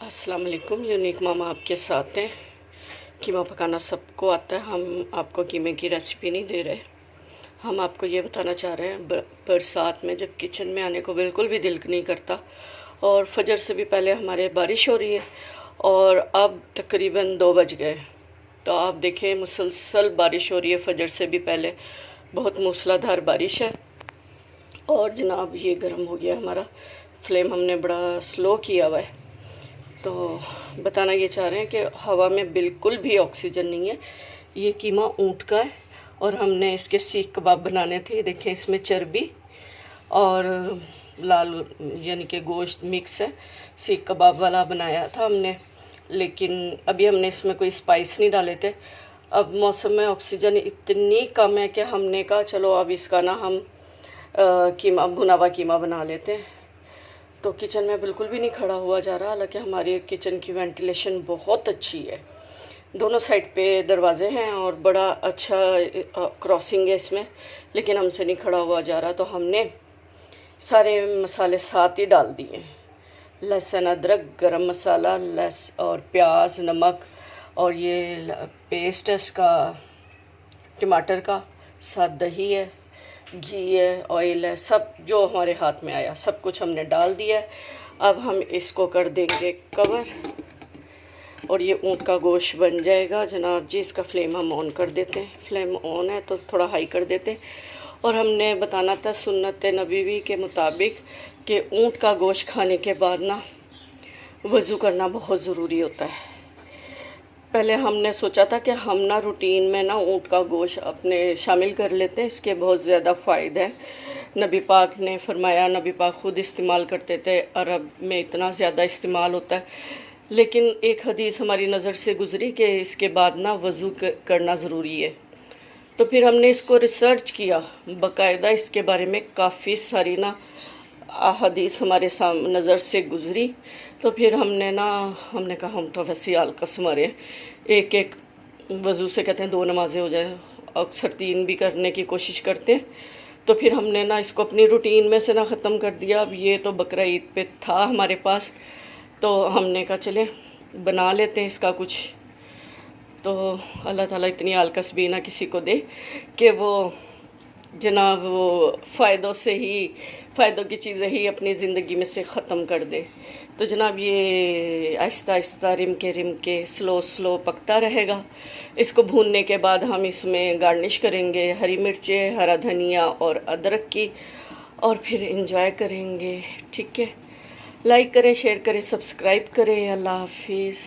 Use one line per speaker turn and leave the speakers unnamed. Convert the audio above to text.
अस्सलाम वालेकुम। यूनिक मामा आपके साथ हैं। कीमा पकाना सबको आता है। हम आपको कीमे की रेसिपी नहीं दे रहे। हम आपको ये बताना चाह रहे हैं बरसात में जब किचन में आने को बिल्कुल भी दिल नहीं करता और फजर से भी पहले हमारे बारिश हो रही है और अब तकरीबन 2 बज गए। तो आप देखें मुसलसल बारिश हो रही है। फजर से भी पहले बहुत मूसलाधार बारिश है। और जनाब ये गर्म हो गया हमारा फ्लेम, हमने बड़ा स्लो किया हुआ है। तो बताना ये चाह रहे हैं कि हवा में बिल्कुल भी ऑक्सीजन नहीं है। ये कीमा ऊँट का है और हमने इसके सीख कबाब बनाने थे। देखें इसमें चर्बी और लाल यानी कि गोश्त मिक्स है। सीख कबाब वाला बनाया था हमने, लेकिन अभी हमने इसमें कोई स्पाइस नहीं डाले थे। अब मौसम में ऑक्सीजन इतनी कम है कि हमने कहा चलो अब इसका ना हम कीमा भुना हुआ कीमा बना लेते हैं। तो किचन में बिल्कुल भी नहीं खड़ा हुआ जा रहा, हालांकि हमारी किचन की वेंटिलेशन बहुत अच्छी है। दोनों साइड पे दरवाजे हैं और बड़ा अच्छा क्रॉसिंग है इसमें, लेकिन हमसे नहीं खड़ा हुआ जा रहा। तो हमने सारे मसाले साथ ही डाल दिए, लहसुन अदरक गरम मसाला और प्याज नमक और ये पेस्ट है इसका टमाटर का, साथ दही है, घी है, ऑयल है, सब जो हमारे हाथ में आया सब कुछ हमने डाल दिया है। अब हम इसको कर देंगे कवर और ये ऊँट का गोश्त बन जाएगा। जनाब जी इसका फ्लेम हम ऑन कर देते हैं। फ्लेम ऑन है तो थोड़ा हाई कर देते हैं। और हमने बताना था सुन्नत नबवी के मुताबिक कि ऊँट का गोश्त खाने के बाद ना वज़ू करना बहुत ज़रूरी होता है। पहले हमने सोचा था कि हम ना रूटीन में ना ऊँट का गोश्त अपने शामिल कर लेते हैं, इसके बहुत ज़्यादा फ़ायदे हैं। नबी पाक ने फरमाया, नबी पाक ख़ुद इस्तेमाल करते थे, अरब में इतना ज़्यादा इस्तेमाल होता है। लेकिन एक हदीस हमारी नज़र से गुज़री कि इसके बाद ना वज़ू करना ज़रूरी है। तो फिर हमने इसको रिसर्च किया बाकायदा, इसके बारे में काफ़ी सारी ना हदीस हमारे नज़र से गुज़री। तो फिर हमने कहा हम तो वैसे आलकस मरे, एक एक वज़ू से कहते हैं 2 नमाज़ें हो जाए, अक्सर 3 भी करने की कोशिश करते हैं। तो फिर हमने ना इसको अपनी रूटीन में से ना ख़त्म कर दिया। अब ये तो बकरा ईद पे था हमारे पास, तो हमने कहा चले बना लेते हैं इसका कुछ। तो अल्लाह ताला इतनी आलकस भी ना किसी को दे कि वो जनाब वो फ़ायदों की चीज़ें ही अपनी ज़िंदगी में से ख़त्म कर दे। तो जनाब ये आहिस्ता आहिस्ता रिम के स्लो पकता रहेगा। इसको भूनने के बाद हम इसमें गार्निश करेंगे हरी मिर्चें, हरा धनिया और अदरक की, और फिर इंजॉय करेंगे। ठीक है, लाइक करें, शेयर करें, सब्सक्राइब करें। अल्लाह हाफिज़।